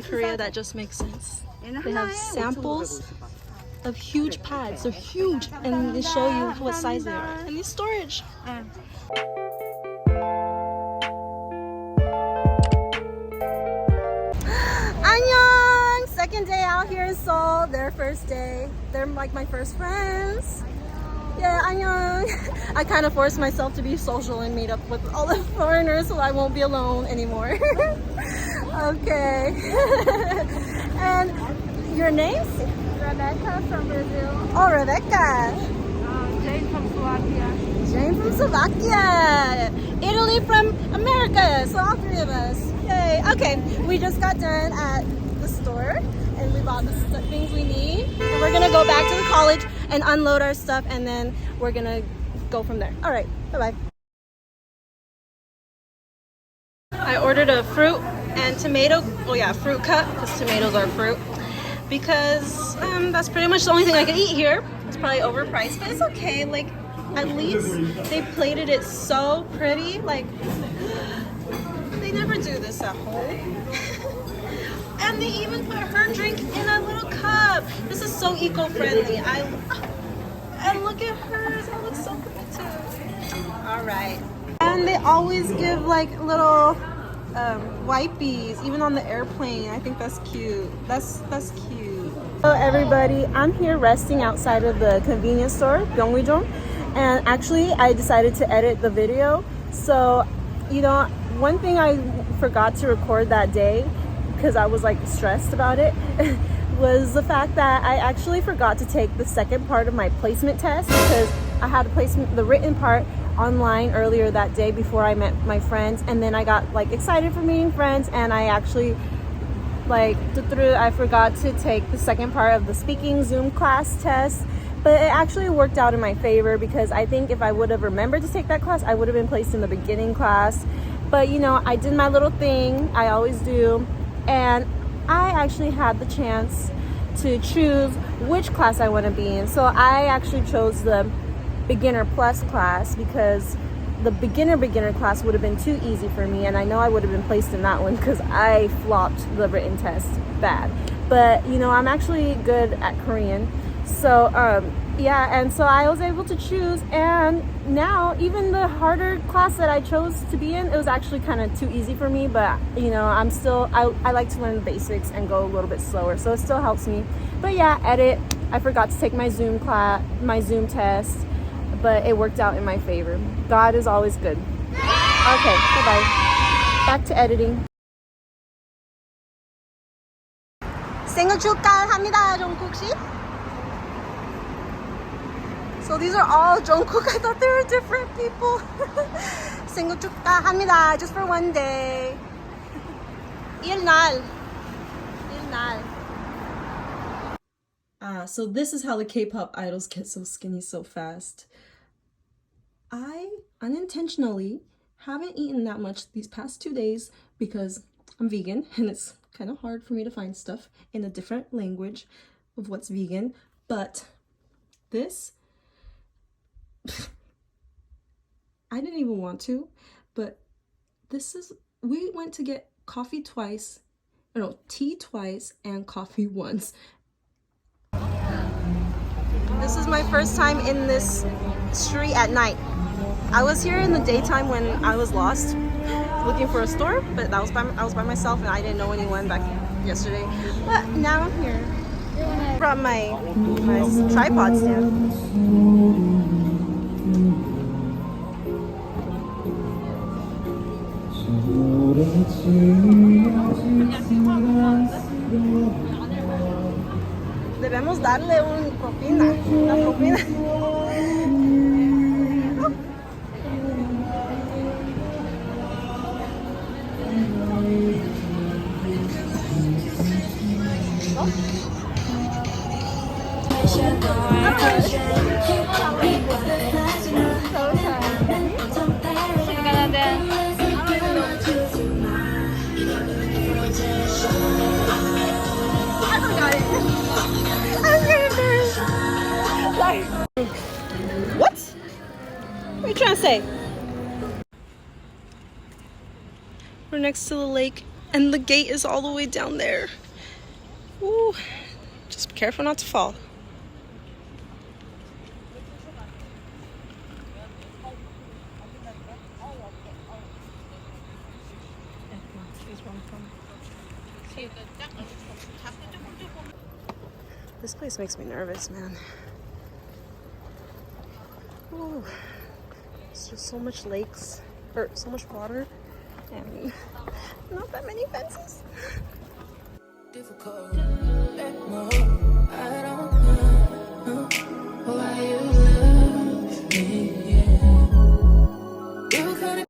in Korea that just makes sense. They have samples of huge pads. They're huge, and they show you what size they are. And these storage. Annyeong! Second day out here in Seoul. Their first day. They're like my first friends. Yeah, annyeong. I kind of forced myself to be social and meet up with all the foreigners so I won't be alone anymore. Okay. And your names? Rebecca from Brazil. Oh, Rebecca. Jane from Slovakia. Jane from Slovakia. Italy from America. So all three of us. Yay. Okay, we just got done at the store and we bought the things we need. And we're gonna go back to the college and unload our stuff, and then we're gonna go from there. All right, bye-bye. I ordered a fruit and tomato, oh yeah, fruit cup, because tomatoes are fruit, because that's pretty much the only thing I can eat here. It's probably overpriced, but it's okay. Like, at least they plated it so pretty. Like, they never do this at home. And they even put her drink in a little cup. This is so eco-friendly. And look at hers. It looks so pretty too. All right. And they always give like little wipies, even on the airplane. I think that's cute. That's cute. Hello everybody. I'm here resting outside of the convenience store, Gyeongwijong. And actually, I decided to edit the video. So, you know, one thing I forgot to record that day, because I was like stressed about it, was the fact that I actually forgot to take the second part of my placement test, because I had a placement, the written part, online earlier that day before I met my friends, and then I got like excited for meeting friends, and I actually I forgot to take the second part of the speaking Zoom class test. But it actually worked out in my favor, because I think if I would have remembered to take that class, I would have been placed in the beginning class. But you know, I did my little thing, I always do. And I actually had the chance to choose which class I want to be in. So I actually chose the beginner plus class, because the beginner class would have been too easy for me, and I know I would have been placed in that one because I flopped the written test bad. But you know, I'm actually good at Korean. So yeah, and so I was able to choose, and now even the harder class that I chose to be in, it was actually kind of too easy for me. But you know, I like to learn the basics and go a little bit slower, so it still helps me. But yeah, edit, I forgot to take my Zoom test, but it worked out in my favor. God is always good. Okay, bye-bye. Back to editing. 생일 축하합니다, 정국 씨. So these are all Jungkook. I thought they were different people. 생일 축하합니다, just for one day. 일날. So this is how the K-pop idols get so skinny so fast. I unintentionally haven't eaten that much these past 2 days because I'm vegan, and it's kind of hard for me to find stuff in a different language of what's vegan. But this, I didn't even want to, but this is, we went to get tea twice and coffee once. This is my first time in this street at night. I was here in the daytime when I was lost looking for a store, but I was by myself and I didn't know anyone back yesterday. But now I'm here. I brought my tripod stand. Debemos darle una propina. La propina. What? What are you trying to say? We're next to the lake And the gate is all the way down there. Ooh, just be careful not to fall. This place makes me nervous, man. Ooh, it's just so much lakes, or so much water, and not that many fences. Difficult.